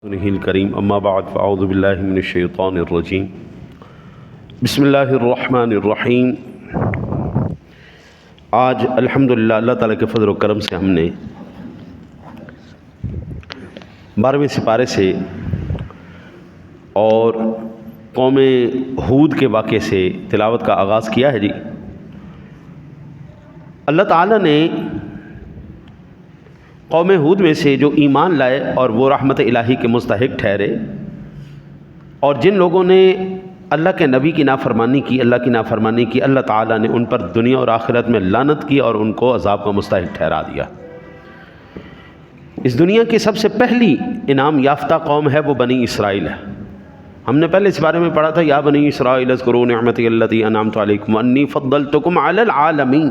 الکریم اما بعد فاعوذ باللہ من الشیطان الرجیم بسم اللہ الرحمن الرحیم۔ آج الحمدللہ اللہ تعالیٰ کے فضل و کرم سے ہم نے 12ویں سپارے سے اور قوم ہود کے واقعے سے تلاوت کا آغاز کیا ہے۔ اللہ تعالیٰ نے قوم ہود میں سے جو ایمان لائے اور وہ رحمت الہی کے مستحق ٹھہرے، اور جن لوگوں نے اللہ کے نبی کی نافرمانی کی، اللہ کی نافرمانی کی، اللہ تعالیٰ نے ان پر دنیا اور آخرت میں لعنت کی اور ان کو عذاب کا مستحق ٹھہرا دیا۔ اس دنیا کی سب سے پہلی انعام یافتہ قوم ہے وہ بنی اسرائیل ہے۔ ہم نے پہلے اس بارے میں پڑھا تھا، یا بنی اسرائیل اذکروا نعمتی التی انعمت علیکم انی فضلتکم علی العالمین۔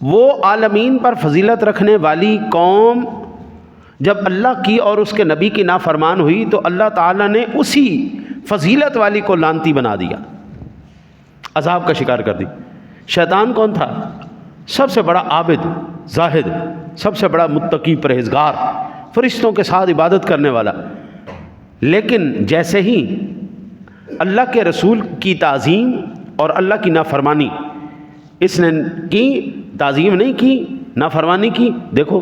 وہ عالمین پر فضیلت رکھنے والی قوم جب اللہ کی اور اس کے نبی کی نافرمان ہوئی تو اللہ تعالیٰ نے اسی فضیلت والی کو لعنتی بنا دیا، عذاب کا شکار کر دی۔ شیطان کون تھا؟ سب سے بڑا عابد، زاہد، سب سے بڑا متقی، پرہیزگار، فرشتوں کے ساتھ عبادت کرنے والا، لیکن جیسے ہی اللہ کے رسول کی تعظیم اور اللہ کی نافرمانی اس نے کی، تعظیم نہیں کی، نافرمانی کی، دیکھو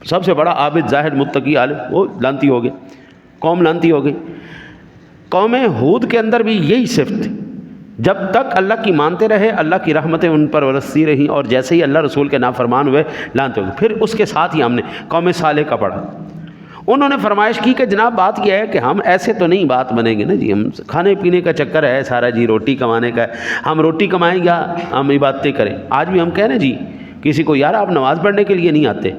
سب سے بڑا عابد، زاہد، متقی، عالم، وہ لعنتی ہو گئے، قوم لعنتی ہو گئی۔ قوم ہود کے اندر بھی یہی صفت تھی، جب تک اللہ کی مانتے رہے اللہ کی رحمتیں ان پر برستی رہیں، اور جیسے ہی اللہ رسول کے نافرمان ہوئے لعنت ہو گئے۔ پھر اس کے ساتھ ہی ہم نے قوم صالح کا پڑھا۔ انہوں نے فرمائش کی کہ جناب بات یہ ہے کہ ہم ایسے تو نہیں بات بنیں گے نا جی، ہم کھانے پینے کا چکر ہے سارا جی، روٹی کمانے کا ہے، ہم روٹی کمائیں یا ہم عبادتیں کریں۔ آج بھی ہم کہہ رہے ہیں جی کسی کو، یار آپ نماز پڑھنے کے لیے نہیں آتے،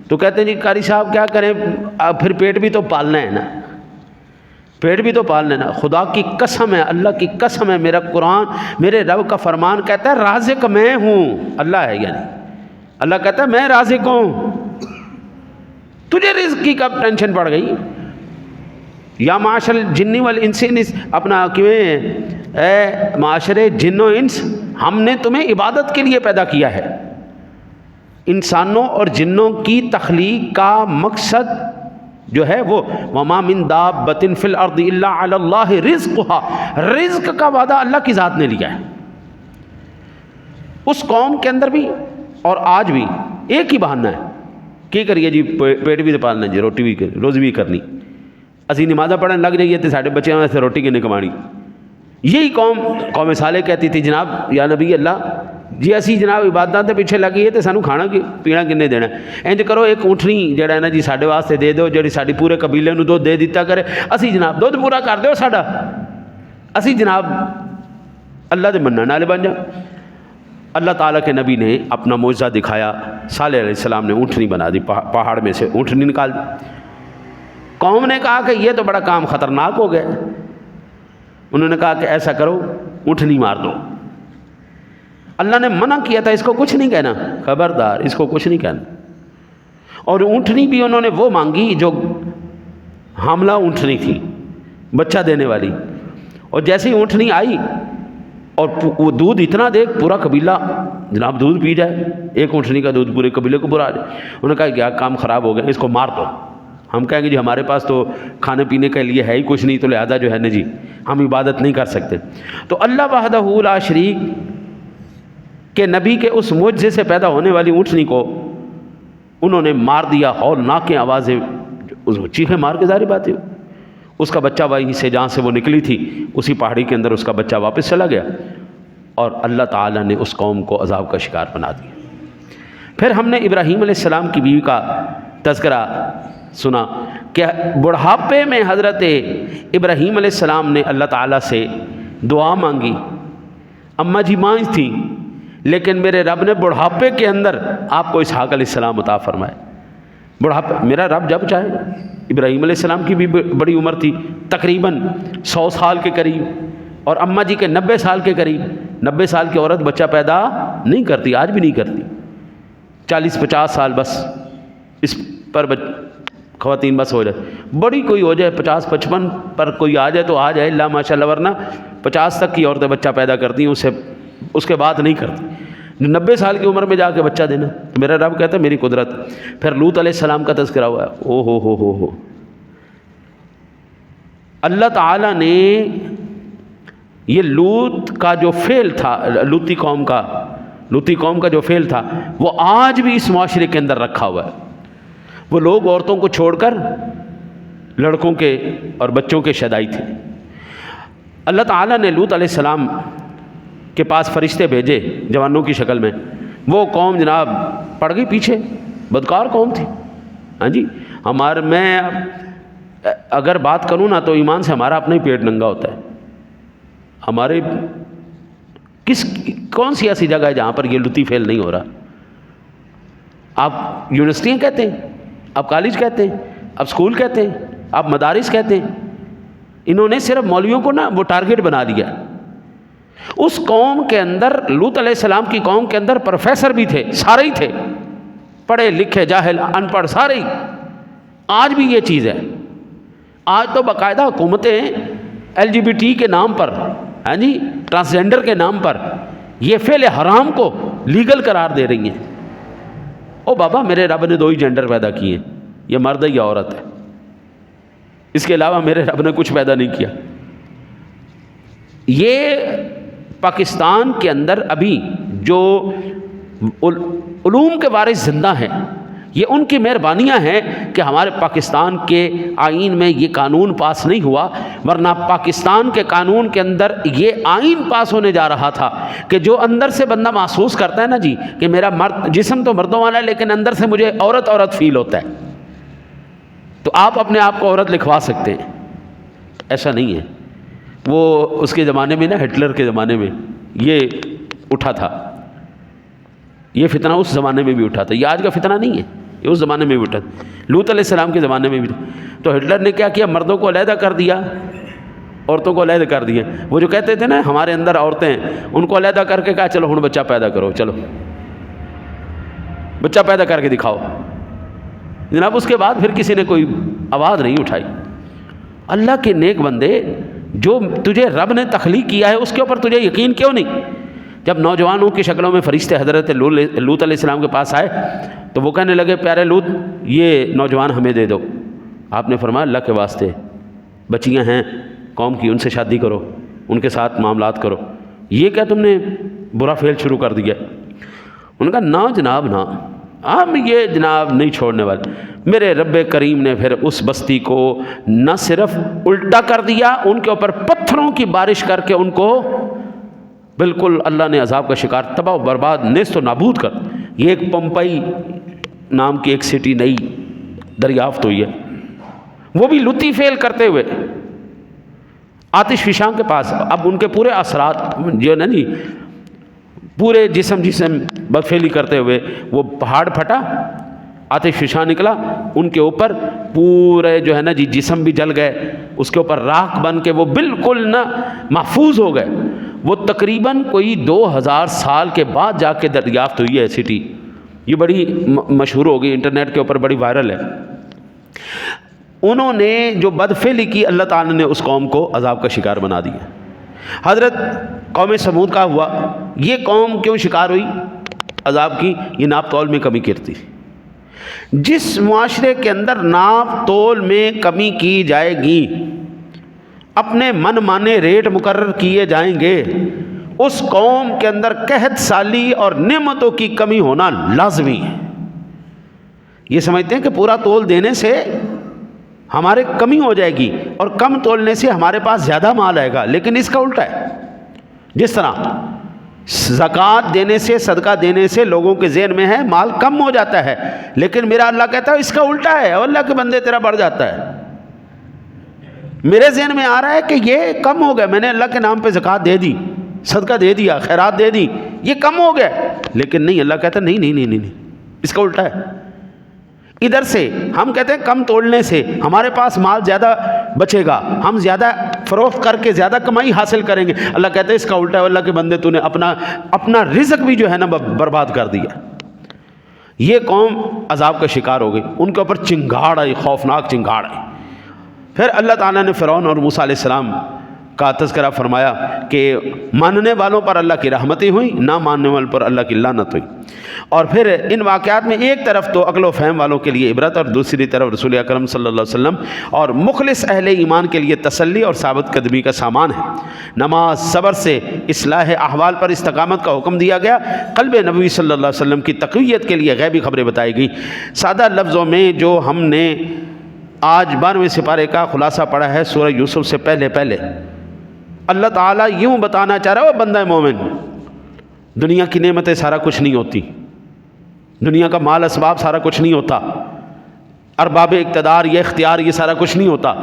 تو کہتے ہیں جی قاری صاحب کیا کریں، پھر پیٹ بھی تو پالنا ہے نا، پیٹ بھی تو پالنا ہے نا۔ خدا کی قسم ہے، اللہ کی قسم ہے، میرا قرآن، میرے رب کا فرمان کہتا ہے رازق میں ہوں، اللہ ہے، یعنی اللہ کہتا ہے میں رازق ہوں، تجھے رزق کی کب ٹینشن پڑ گئی؟ یا معاشر الجن والانس، اپنا کیوں اے معاشر جن و انس، ہم نے تمہیں عبادت کے لیے پیدا کیا ہے۔ انسانوں اور جنوں کی تخلیق کا مقصد جو ہے وہ وما من دابۃ فی الارض الا علی اللہ رزقها، رزق کا وعدہ اللہ کی ذات نے لیا ہے۔ اس قوم کے اندر بھی اور آج بھی ایک ہی بہانہ ہے، کی کریے جی پیٹ بھی تو پالنا جی، روٹی بھی روزی بھی کرنی، اسی نمازیں پڑھنے لگ جائیے تو ساڈے بچے سے روٹی کی نہیں کمانی۔ یہی قوم صالح کہتی تھی جناب یا نبی اللہ جی اسی جناب عبادت کے پیچھے لگ گئی ہے تو سانو کھانا پینا کنے دینا، انج کرو ایک اونٹنی جڑا ہے نا جی ساڈے واسطے دے دو، جڑی ساڈی پورے قبیلے نو دودھ دے دیتا کرے، اسی جناب دودھ پورا کر دیو ساڈا، اسی جناب اللہ دے منن والے بن جا۔ اللہ تعالیٰ کے نبی نے اپنا معجزہ دکھایا، صالح علیہ السلام نے اونٹنی بنا دی، پہاڑ میں سے اونٹنی نکال دی۔ قوم نے کہا کہ یہ تو بڑا کام خطرناک ہو گیا، انہوں نے کہا کہ ایسا کرو اونٹنی مار دو۔ اللہ نے منع کیا تھا اس کو کچھ نہیں کہنا، خبردار اس کو کچھ نہیں کہنا، اور اونٹنی بھی انہوں نے وہ مانگی جو حاملہ اونٹنی تھی، بچہ دینے والی، اور جیسے ہی اونٹنی آئی اور وہ دودھ اتنا دے پورا قبیلہ جناب دودھ پی جائے، ایک اونٹنی کا دودھ پورے قبیلے کو پورا آ جائے، انہوں نے کہا کیا کام خراب ہو گیا، اس کو مار دو۔ ہم کہیں گے جی ہمارے پاس تو کھانے پینے کے لیے ہے ہی کچھ نہیں، تو لہذا جو ہے نا جی ہم عبادت نہیں کر سکتے۔ تو اللہ وحدہ لا شریک کے نبی کے اس معجزے سے پیدا ہونے والی اونٹنی کو انہوں نے مار دیا، ہولناک آوازیں، اس کو چیخیں مار کے ظاہر بات ہے، اس کا بچہ وہیں سے جہاں سے وہ نکلی تھی اسی پہاڑی کے اندر اس کا بچہ واپس چلا گیا، اور اللہ تعالیٰ نے اس قوم کو عذاب کا شکار بنا دیا۔ پھر ہم نے ابراہیم علیہ السلام کی بیوی کا تذکرہ سنا کہ بڑھاپے میں حضرت ابراہیم علیہ السلام نے اللہ تعالیٰ سے دعا مانگی، اماں جی ماں تھیں لیکن میرے رب نے بڑھاپے کے اندر آپ کو اسحاق علیہ السلام عطا فرمائے۔ بڑھاپے میرا رب جب چاہے گا۔ ابراہیم علیہ السلام کی بھی بڑی عمر تھی، تقریباً 100 سال کے قریب، اور اماں جی کے 90 سال کے قریب۔ 90 سال کی عورت بچہ پیدا نہیں کرتی، آج بھی نہیں کرتی، 40-50 سال بس اس پر خواتین بس ہو جائے، بڑی کوئی ہو جائے 50-55 پر کوئی آ جائے تو آ جائے، اللہ ماشاء اللہ، ورنہ 50 تک کی عورتیں بچہ پیدا کرتی ہیں، اس کے بعد نہیں کرتی۔ 90 سال کی عمر میں جا کے بچہ دینا. میرا رب کہتا ہے میری قدرت. پھر لوط علیہ السلام کا تذکرہ ہوا ہے. او ہو اللہ تعالیٰ نے یہ لوط کا جو فعل تھا، لوطی قوم کا جو فعل تھا، وہ آج بھی اس معاشرے کے اندر رکھا ہوا ہے. وہ لوگ عورتوں کو چھوڑ کر لڑکوں کے اور بچوں کے شدائی تھے. اللہ تعالیٰ نے لوط علیہ السلام کے پاس فرشتے بھیجے جوانوں کی شکل میں. وہ قوم جناب پڑ گئی پیچھے، بدکار قوم تھی. ہاں جی، میں اگر بات کروں نا تو ایمان سے ہمارا اپنا ہی پیٹ ننگا ہوتا ہے. ہمارے کون سی ایسی جگہ ہے جہاں پر یہ لطی فعل نہیں ہو رہا؟ آپ یونیورسٹیاں کہتے ہیں، آپ کالج کہتے ہیں، آپ اسکول کہتے ہیں، آپ مدارس کہتے ہیں. انہوں نے صرف مولویوں کو نا وہ ٹارگٹ بنا دیا. اس قوم کے اندر، لوط علیہ السلام کی قوم کے اندر پروفیسر بھی تھے، سارے ہی تھے، پڑھے لکھے جاہل ان پڑھ سارے ہی. آج بھی یہ چیز ہے. آج تو باقاعدہ حکومتیں LGBT کے نام پر، ہاں جی، ٹرانسجینڈر کے نام پر یہ فعل حرام کو لیگل قرار دے رہی ہیں. او بابا، میرے رب نے 2 ہی جینڈر پیدا کیے، یہ مرد ہے یا عورت ہے. اس کے علاوہ میرے رب نے کچھ پیدا نہیں کیا. یہ پاکستان کے اندر ابھی جو علوم کے وارث زندہ ہیں، یہ ان کی مہربانیاں ہیں کہ ہمارے پاکستان کے آئین میں یہ قانون پاس نہیں ہوا، ورنہ پاکستان کے قانون کے اندر یہ آئین پاس ہونے جا رہا تھا کہ جو اندر سے بندہ محسوس کرتا ہے نا جی کہ میرا جسم تو مردوں والا ہے لیکن اندر سے مجھے عورت فیل ہوتا ہے، تو آپ اپنے آپ کو عورت لکھوا سکتے ہیں. ایسا نہیں ہے. وہ اس کے زمانے میں نا، ہٹلر کے زمانے میں یہ اٹھا تھا، یہ فتنہ اس زمانے میں بھی اٹھا تھا. یہ آج کا فتنہ نہیں ہے، یہ اس زمانے میں بھی اٹھا تھا. لوط علیہ السلام کے زمانے میں بھی تھا. تو ہٹلر نے کیا کیا؟ مردوں کو علیحدہ کر دیا، عورتوں کو علیحدہ کر دیا. وہ جو کہتے تھے نا ہمارے اندر عورتیں ہیں، ان کو علیحدہ کر کے کہا چلو ہن بچہ پیدا کرو، چلو بچہ پیدا کر کے دکھاؤ. جناب اس کے بعد پھر کسی نے کوئی آواز نہیں اٹھائی. اللہ کے نیک بندے، جو تجھے رب نے تخلیق کیا ہے اس کے اوپر تجھے یقین کیوں نہیں؟ جب نوجوانوں کی شکلوں میں فرشتے حضرت لوط علیہ السلام کے پاس آئے تو وہ کہنے لگے پیارے لوط یہ نوجوان ہمیں دے دو. آپ نے فرمایا اللہ کے واسطے، بچیاں ہیں قوم کی، ان سے شادی کرو، ان کے ساتھ معاملات کرو. یہ کیا تم نے برا فعل شروع کر دیا؟ ان کا نہ جناب نہ، ہم یہ جناب نہیں چھوڑنے والے. میرے رب کریم نے پھر اس بستی کو نہ صرف الٹا کر دیا، ان کے اوپر پتھروں کی بارش کر کے ان کو بالکل اللہ نے عذاب کا شکار، تباہ و برباد، نیست و نابود کر. یہ ایک پمپئی نام کی ایک سٹی نئی دریافت ہوئی ہے، وہ بھی لطی فعل کرتے ہوئے آتش فشاں کے پاس. اب ان کے پورے اثرات جو ہے نا جی، پورے جسم بدفعلی کرتے ہوئے وہ پہاڑ پھٹا، آتش فشاں نکلا ان کے اوپر، پورے جو ہے نا جی جسم بھی جل گئے، اس کے اوپر راکھ بن کے وہ بالکل نہ محفوظ ہو گئے. وہ تقریباً کوئی 2000 سال کے بعد جا کے دریافت ہوئی ہے سٹی. یہ بڑی مشہور ہو گئی، انٹرنیٹ کے اوپر بڑی وائرل ہے. انہوں نے جو بدفعلی کی، اللہ تعالیٰ نے اس قوم کو عذاب کا شکار بنا دیا. حضرت قوم سمود کا ہوا. یہ قوم کیوں شکار ہوئی عذاب کی؟ یہ ناپ تول میں کمی کرتی. جس معاشرے کے اندر ناپ تول میں کمی کی جائے گی، اپنے من مانے ریٹ مقرر کیے جائیں گے، اس قوم کے اندر قحط سالی اور نعمتوں کی کمی ہونا لازمی ہے. یہ سمجھتے ہیں کہ پورا تول دینے سے ہمارے کمی ہو جائے گی اور کم تولنے سے ہمارے پاس زیادہ مال آئے گا، لیکن اس کا الٹا ہے. جس طرح زکوٰۃ دینے سے، صدقہ دینے سے لوگوں کے ذہن میں ہے مال کم ہو جاتا ہے، لیکن میرا اللہ کہتا ہے اس کا الٹا ہے، اور اللہ کے بندے تیرا بڑھ جاتا ہے. میرے ذہن میں آ رہا ہے کہ یہ کم ہو گیا، میں نے اللہ کے نام پہ زکوٰۃ دے دی، صدقہ دے دیا، خیرات دے دی، یہ کم ہو گیا، لیکن نہیں، اللہ کہتا ہے نہیں، اس کا الٹا ہے. ادھر سے ہم کہتے ہیں کم توڑنے سے ہمارے پاس مال زیادہ بچے گا، ہم زیادہ فروخت کر کے زیادہ کمائی حاصل کریں گے. اللہ کہتے ہیں اس کا الٹا ہے، اللہ کے بندے تو نے اپنا رزق بھی جو ہے نا برباد کر دیا. یہ قوم عذاب کا شکار ہو گئی، ان کے اوپر چنگاڑ آئی، خوفناک چنگاڑ آئی. پھر اللہ تعالیٰ نے فرعون اور موسیٰ علیہ السلام کا تذکرہ فرمایا کہ ماننے والوں پر اللہ کی رحمتیں ہوئیں، نہ ماننے والوں پر اللہ کی لعنت ہوئی۔ اور پھر ان واقعات میں ایک طرف تو عقل و فہم والوں کے لیے عبرت، اور دوسری طرف رسول اکرم صلی اللہ علیہ وسلم اور مخلص اہل ایمان کے لیے تسلی اور ثابت قدمی کا سامان ہے۔ نماز، صبر سے اصلاح احوال پر استقامت کا حکم دیا گیا۔ قلب نبوی صلی اللہ علیہ وسلم کی تقویت کے لیے غیبی خبریں بتائی گئی۔ سادہ لفظوں میں جو ہم نے آج 12ویں سپارے کا خلاصہ پڑھا ہے سورہ یوسف سے پہلے اللہ تعالیٰ یوں بتانا چاہ رہا ہے، وہ بندہ مومن، دنیا کی نعمتیں سارا کچھ نہیں ہوتی، دنیا کا مال اسباب سارا کچھ نہیں ہوتا، ارباب اقتدار یہ اختیار یہ سارا کچھ نہیں ہوتا۔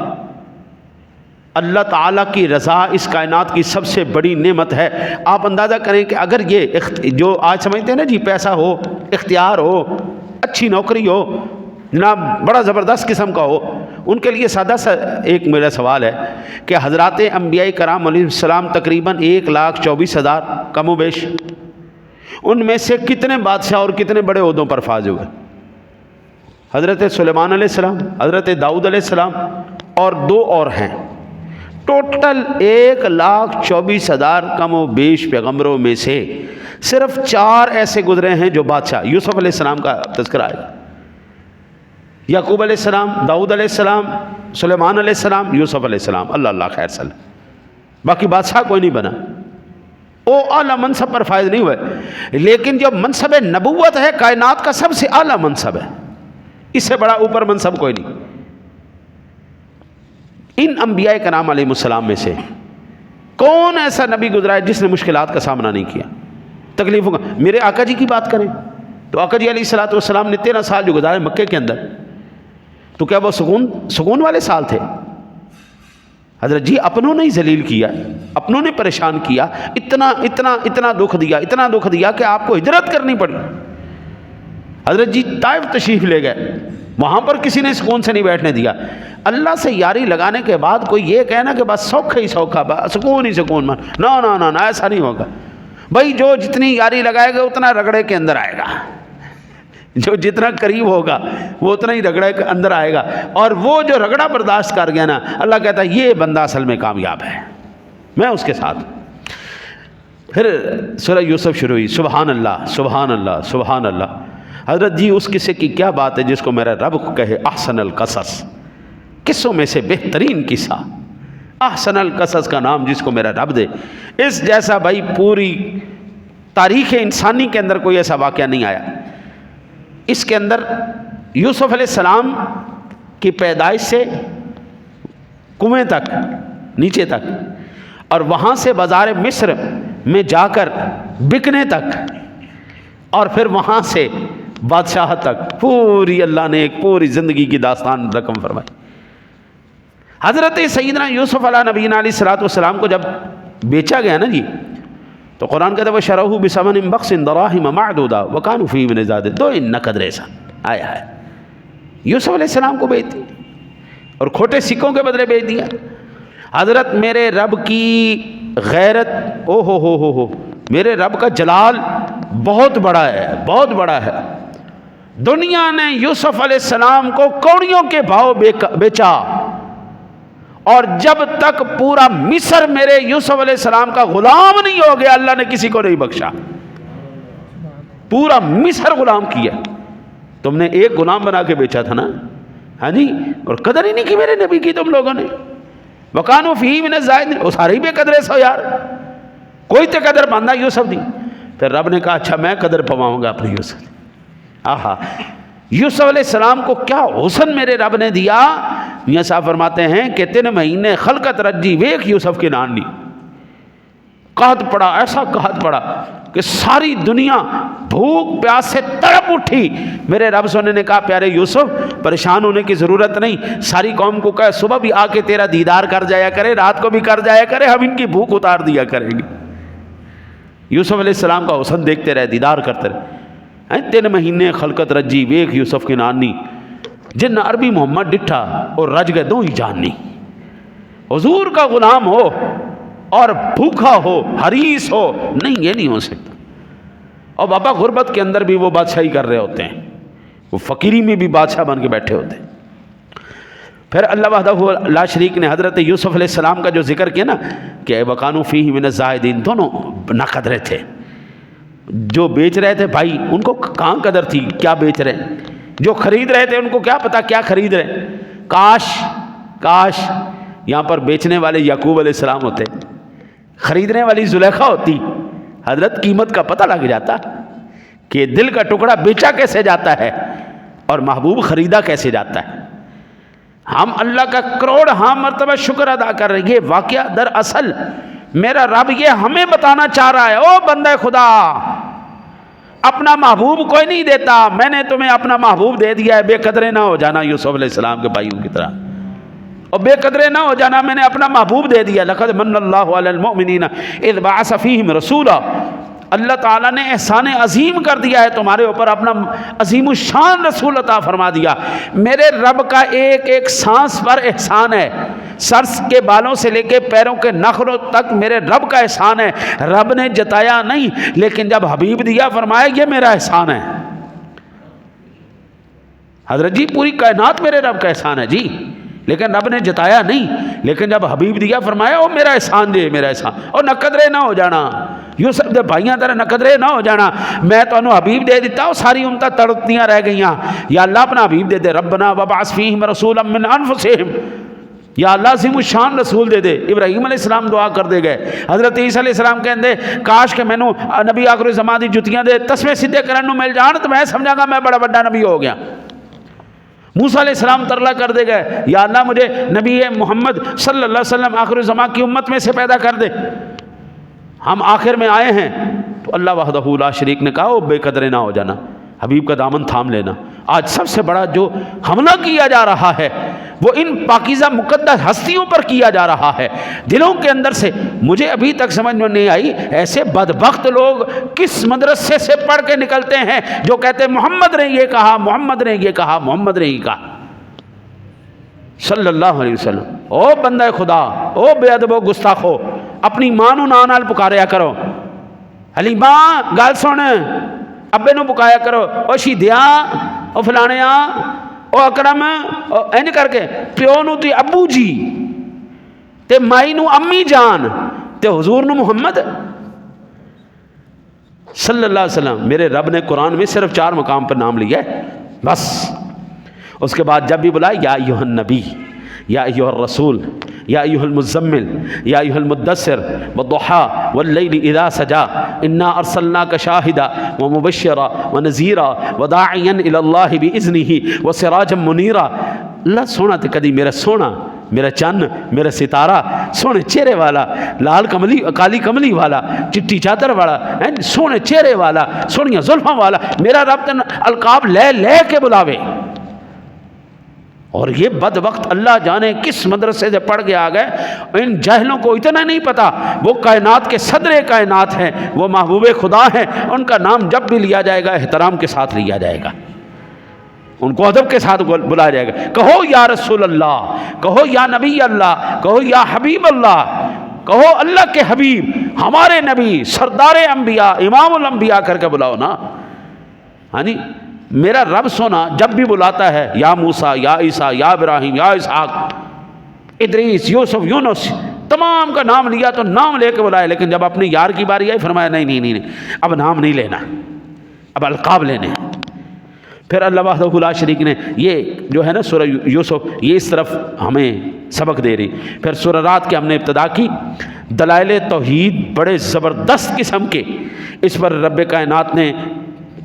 اللہ تعالیٰ کی رضا اس کائنات کی سب سے بڑی نعمت ہے۔ آپ اندازہ کریں کہ اگر یہ جو آج سمجھتے ہیں نا جی پیسہ ہو، اختیار ہو، اچھی نوکری ہو، جناب بڑا زبردست قسم کا ہو، ان کے لیے سادہ سا ایک میرا سوال ہے کہ حضرات انبیاء کرام علیہ السلام تقریباً 1,24,000 کم و بیش، ان میں سے کتنے بادشاہ اور کتنے بڑے عہدوں پر فائز ہوئے؟ حضرت سلیمان علیہ السلام، حضرت داؤد علیہ السلام اور 2 اور ہیں۔ ٹوٹل 1,24,000 کم و بیش پیغمبروں میں سے صرف 4 ایسے گزرے ہیں جو بادشاہ۔ یوسف علیہ السلام کا تذکرہ ہے، یعقوب علیہ السلام، داؤد علیہ السلام، سلیمان علیہ السلام، یوسف علیہ السلام، اللہ خیر صلی۔ باقی بادشاہ کوئی نہیں بنا، وہ اعلیٰ منصب پر فائز نہیں ہوئے۔ لیکن جو منصب نبوت ہے کائنات کا سب سے اعلیٰ منصب ہے، اس سے بڑا اوپر منصب کوئی نہیں۔ ان انبیاء کرام علیہ السلام میں سے کون ایسا نبی گزرا ہے جس نے مشکلات کا سامنا نہیں کیا، تکلیفوں کا؟ میرے آقا جی کی بات کریں تو آقا جی علیہ السلام نے 13 سال جو گزارے مکے کے اندر، تو کیا وہ سکون والے سال تھے؟ حضرت جی اپنوں نے ہی ذلیل کیا، اپنوں نے پریشان کیا، اتنا دکھ دیا کہ آپ کو ہجرت کرنی پڑی۔ حضرت جی طائف تشریف لے گئے، وہاں پر کسی نے سکون سے نہیں بیٹھنے دیا۔ اللہ سے یاری لگانے کے بعد کوئی یہ کہنا کہ بس سوکھا ہی سوکھا، سکون ہی سکون، نہ ایسا نہیں ہوگا بھائی۔ جو جتنی یاری لگائے گا اتنا رگڑے کے اندر آئے گا، جو جتنا قریب ہوگا وہ اتنا ہی رگڑے کے اندر آئے گا، اور وہ جو رگڑا برداشت کر گیا نا، اللہ کہتا ہے یہ بندہ اصل میں کامیاب ہے، میں اس کے ساتھ۔ پھر سورہ یوسف شروع ہوئی، سبحان اللہ سبحان اللہ سبحان اللہ۔ حضرت جی اس قصے کی کیا بات ہے جس کو میرا رب کہے احسن القصص، قصوں میں سے بہترین قصہ، احسن القصص کا نام جس کو میرا رب دے۔ اس جیسا بھائی پوری تاریخ انسانی کے اندر کوئی ایسا واقعہ نہیں آیا۔ اس کے اندر یوسف علیہ السلام کی پیدائش سے کنویں تک، نیچے تک، اور وہاں سے بازار مصر میں جا کر بکنے تک، اور پھر وہاں سے بادشاہت تک، پوری اللہ نے ایک پوری زندگی کی داستان رقم فرمائی۔ حضرت سیدنا یوسف علیہ نبینا علیہ السلام کو جب بیچا گیا نا جی، تو قرآن کہتا ہے وَشَرَوْهُ بِثَمَنٍ بَخْسٍ دَرَاهِمَ مَعْدُودَةٍ وَكَانُوا فِيهِ مِنَ الزَّاهِدِينَ، دو ان نقد ریسا آیا ہے۔ یوسف علیہ السلام کو بیچ دیا اور کھوٹے سکوں کے بدلے بیچ دیا۔ حضرت میرے رب کی غیرت، او ہو میرے رب کا جلال بہت بڑا ہے، بہت بڑا ہے۔ دنیا نے یوسف علیہ السلام کو کوڑیوں کے بھاؤ بیچا، اور جب تک پورا مصر میرے یوسف علیہ السلام کا غلام نہیں ہو گیا، اللہ نے کسی کو نہیں بخشا، پورا مصر غلام کیا۔ تم نے ایک غلام بنا کے بیچا تھا نا، ہاں جی، اور قدر ہی نہیں کی میرے نبی کی تم لوگوں نے۔ وَكَانُوا فِيهِ مِنَ الزَّاهِدِينَ، وہ سارے ہی بے قدرے سو یار، کوئی تو قدر باندھا یوسف دی۔ پھر رب نے کہا اچھا میں قدر پواؤں گا اپنے یوسف۔ آہا، یوسف علیہ السلام کو کیا حسن میرے رب نے دیا۔ میاں صاحب فرماتے ہیں کہ 3 مہینے خلقت رجی ویک یوسف کی نانی، قحط پڑا، ایسا قحط پڑا کہ ساری دنیا بھوک پیاس سے تڑپ اٹھی۔ میرے رب سونے نے کہا پیارے یوسف پریشان ہونے کی ضرورت نہیں، ساری قوم کو کہے صبح بھی آ کے تیرا دیدار کر جایا کرے، رات کو بھی کر جایا کرے، ہم ان کی بھوک اتار دیا کریں گے۔ یوسف علیہ السلام کا حسن دیکھتے رہے، دیدار کرتے رہے۔ 3 مہینے خلقت رجی ویک یوسف کی نانی، جن عربی محمد ڈٹھا اور رج گئے دو ہی جاننی۔ حضور کا غلام ہو اور بھوکا ہو، حریص ہو، نہیں یہ نہیں ہو سکتا۔ اور بابا غربت کے اندر بھی وہ بادشاہی کر رہے ہوتے ہیں، وہ فقیری میں بھی بادشاہ بن کے بیٹھے ہوتے ہیں۔ پھر اللہ وحدہ لا شریک نے حضرت یوسف علیہ السلام کا جو ذکر کیا نا کہ وَكَانُوا فِيهِ مِنَ الزَّاهِدِينَ، دونوں نا قدرے تھے. جو بیچ رہے تھے بھائی ان کو کہاں قدر تھی کیا بیچ رہے ہیں، جو خرید رہے تھے ان کو کیا پتا کیا خرید رہے ہیں. کاش یہاں پر بیچنے والے یعقوب علیہ السلام ہوتے، خریدنے والی زلیخا ہوتی، حضرت قیمت کا پتہ لگ جاتا کہ دل کا ٹکڑا بیچا کیسے جاتا ہے اور محبوب خریدا کیسے جاتا ہے. ہم اللہ کا کروڑ مرتبہ شکر ادا کر رہے ہیں. یہ واقعہ دراصل میرا رب یہ ہمیں بتانا چاہ رہا ہے، او بندہ خدا، اپنا محبوب کوئی نہیں دیتا، میں نے تمہیں اپنا محبوب دے دیا ہے، بے قدرے نہ ہو جانا یوسف علیہ السلام کے بھائیوں کی طرح، اور بے قدرے نہ ہو جانا، میں نے اپنا محبوب دے دیا. لقد من اللہ علی المؤمنین اذ بعث فیہم رسولا، اللہ تعالیٰ نے احسان عظیم کر دیا ہے تمہارے اوپر، اپنا عظیم الشان رسول عطا فرما دیا. میرے رب کا ایک ایک سانس پر احسان ہے، سر کے بالوں سے لے کے پیروں کے نخروں تک میرے رب کا احسان ہے. رب نے جتایا نہیں، لیکن جب حبیب دیا فرمایا یہ میرا احسان ہے. حضرت جی پوری کائنات میرے رب کا احسان ہے جی، لیکن رب نے جتایا نہیں، لیکن جب حبیب دیا فرمایا او میرا احسان دے، میرا احسان. اور نقدرے نہ ہو جانا یوسف دے بھائیاں طرح نقدرے نہ ہو جانا، میں تو انہوں حبیب دے دیتا ہوں، ساری امتہ تڑپتیاں رہ گئیاں، یا اللہ اپنا حبیب دے دے. ربنا وبعث فیہم رسولا من انفسہم، یا اللہ عظیم الشان رسول دے دے. ابراہیم علیہ السلام دعا کر دے گئے، حضرت عیسیٰ علیہ السلام کہندے کاش کہ مینوں نبی آخر زمان دی جتیاں دے تسمے سیدھے کرن نوں مل جان تو میں سمجھا گا میں بڑا بڑا نبی ہو گیا. موسیٰ علیہ السلام ترلا کر دے گئے، یا اللہ مجھے نبی محمد صلی اللہ علیہ وسلم آخر زمان کی امت میں سے پیدا کر دے، ہم آخر میں آئے ہیں. تو اللہ وحدہ لا شریک نے کہا وہ بے قدرے نہ ہو جانا، حبیب کا دامن تھام لینا. آج سب سے بڑا جو حملہ کیا جا رہا ہے وہ ان پاکیزہ مقدس ہستیوں پر کیا جا رہا ہے. دلوں کے اندر سے مجھے ابھی تک سمجھ میں نہیں آئی ایسے بدبخت لوگ کس مدرسے سے پڑھ کے نکلتے ہیں جو کہتے ہیں محمد نے یہ کہا، محمد نے یہ کہا، محمد نے یہ کہا صلی اللہ علیہ وسلم. او بندہ خدا، او بے ادب و گستاخو، اپنی ماں نو نا نال پکاریا کرو. حلیمہ گل سن، ابے نو پکایا کرو، او شیدیا، او فلانیا، او اکرم، او اینج کر کے پیو نو تی ابو جی تے مائی نو امی جان تے حضور نو محمد صلی اللہ علیہ وسلم. میرے رب نے قرآن میں صرف 4 مقام پر نام لیا ہے بس. اس کے بعد جب بھی بلائے یا ایھا النبی، یا ایھا الرسول، یا ایھا المزمل، یا ایھا المدثر والضحی واللیل اذا سجا انا ارسلناک شاہدا ومبشرا ونذیرا وداعیا الی اللہ باذنہ وسراجا منیرا. اللہ سونا تے کدی میرا سونا، میرا چند، میرا ستارہ، سونے چہرے والا، لال کملی کالی کملی والا، چٹی چادر والا، سونے چہرے والا، سونیاں زلفاں والا، میرا رب تے القاب لے لے کے بلاوے. اور یہ بد وقت اللہ جانے کس مدرسے سے پڑھ کے آ گئے. ان جاہلوں کو اتنا نہیں پتا وہ کائنات کے صدر کائنات ہیں، وہ محبوب خدا ہیں. ان کا نام جب بھی لیا جائے گا احترام کے ساتھ لیا جائے گا، ان کو ادب کے ساتھ بلایا جائے گا. کہو یا رسول اللہ، کہو یا نبی اللہ، کہو یا حبیب اللہ، کہو اللہ کے حبیب، ہمارے نبی، سردار انبیاء، امام الانبیاء کر کے بلاؤ نا. ہاں جی، میرا رب سونا جب بھی بلاتا ہے یا موسیٰ، یا عیسیٰ، یا ابراہیم، یا اسحاق، ادریس، یوسف، یونس، تمام کا نام لیا تو نام لے کے بلائے. لیکن جب اپنے یار کی باری آئی فرمایا نہیں، اب نام نہیں لینا، اب القاب لینے. پھر اللہ وحدہ لا شریک نے یہ جو ہے نا سورہ یوسف، یہ اس طرف ہمیں سبق دے رہی. پھر سورہ رات کے ہم نے ابتدا کی، دلائل توحید بڑے زبردست قسم کے اس پر رب کائنات نے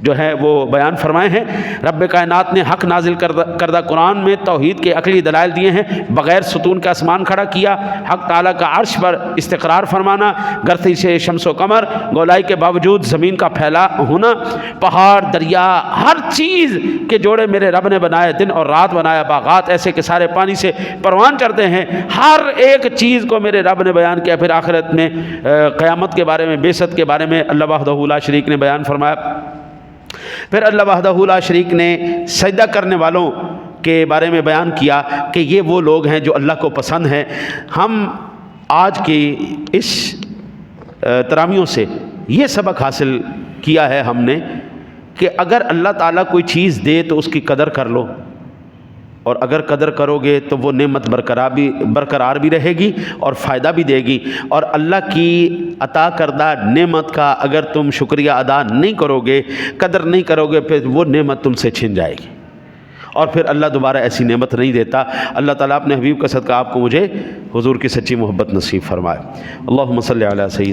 جو ہے وہ بیان فرمائے ہیں. رب کائنات نے حق نازل کردہ قرآن میں توحید کے عقلی دلائل دیے ہیں. بغیر ستون کا آسمان کھڑا کیا، حق تعالیٰ کا عرش پر استقرار فرمانا، گرتی سے شمس و قمر، گولائی کے باوجود زمین کا پھیلا ہونا، پہاڑ، دریا، ہر چیز کے جوڑے میرے رب نے بنائے. دن اور رات بنایا، باغات ایسے کہ سارے پانی سے پروان چڑھتے ہیں. ہر ایک چیز کو میرے رب نے بیان کیا. پھر آخرت میں قیامت کے بارے میں، بعثت کے بارے میں اللہ وحدہ لا شریک نے بیان فرمایا. پھر اللہ وحدہ لا شریک نے سجدہ کرنے والوں کے بارے میں بیان کیا کہ یہ وہ لوگ ہیں جو اللہ کو پسند ہیں. ہم آج کی اس ترامیوں سے یہ سبق حاصل کیا ہے ہم نے کہ اگر اللہ تعالیٰ کوئی چیز دے تو اس کی قدر کر لو، اور اگر قدر کرو گے تو وہ نعمت برقرار بھی رہے گی اور فائدہ بھی دے گی، اور اللہ کی عطا کردہ نعمت کا اگر تم شکریہ ادا نہیں کرو گے، قدر نہیں کرو گے، پھر وہ نعمت تم سے چھن جائے گی اور پھر اللہ دوبارہ ایسی نعمت نہیں دیتا۔ اللہ تعالیٰ اپنے حبیب کا صدقہ آپ کو مجھے حضور کی سچی محبت نصیب فرمائے۔ اللہم صلی علی سیدنا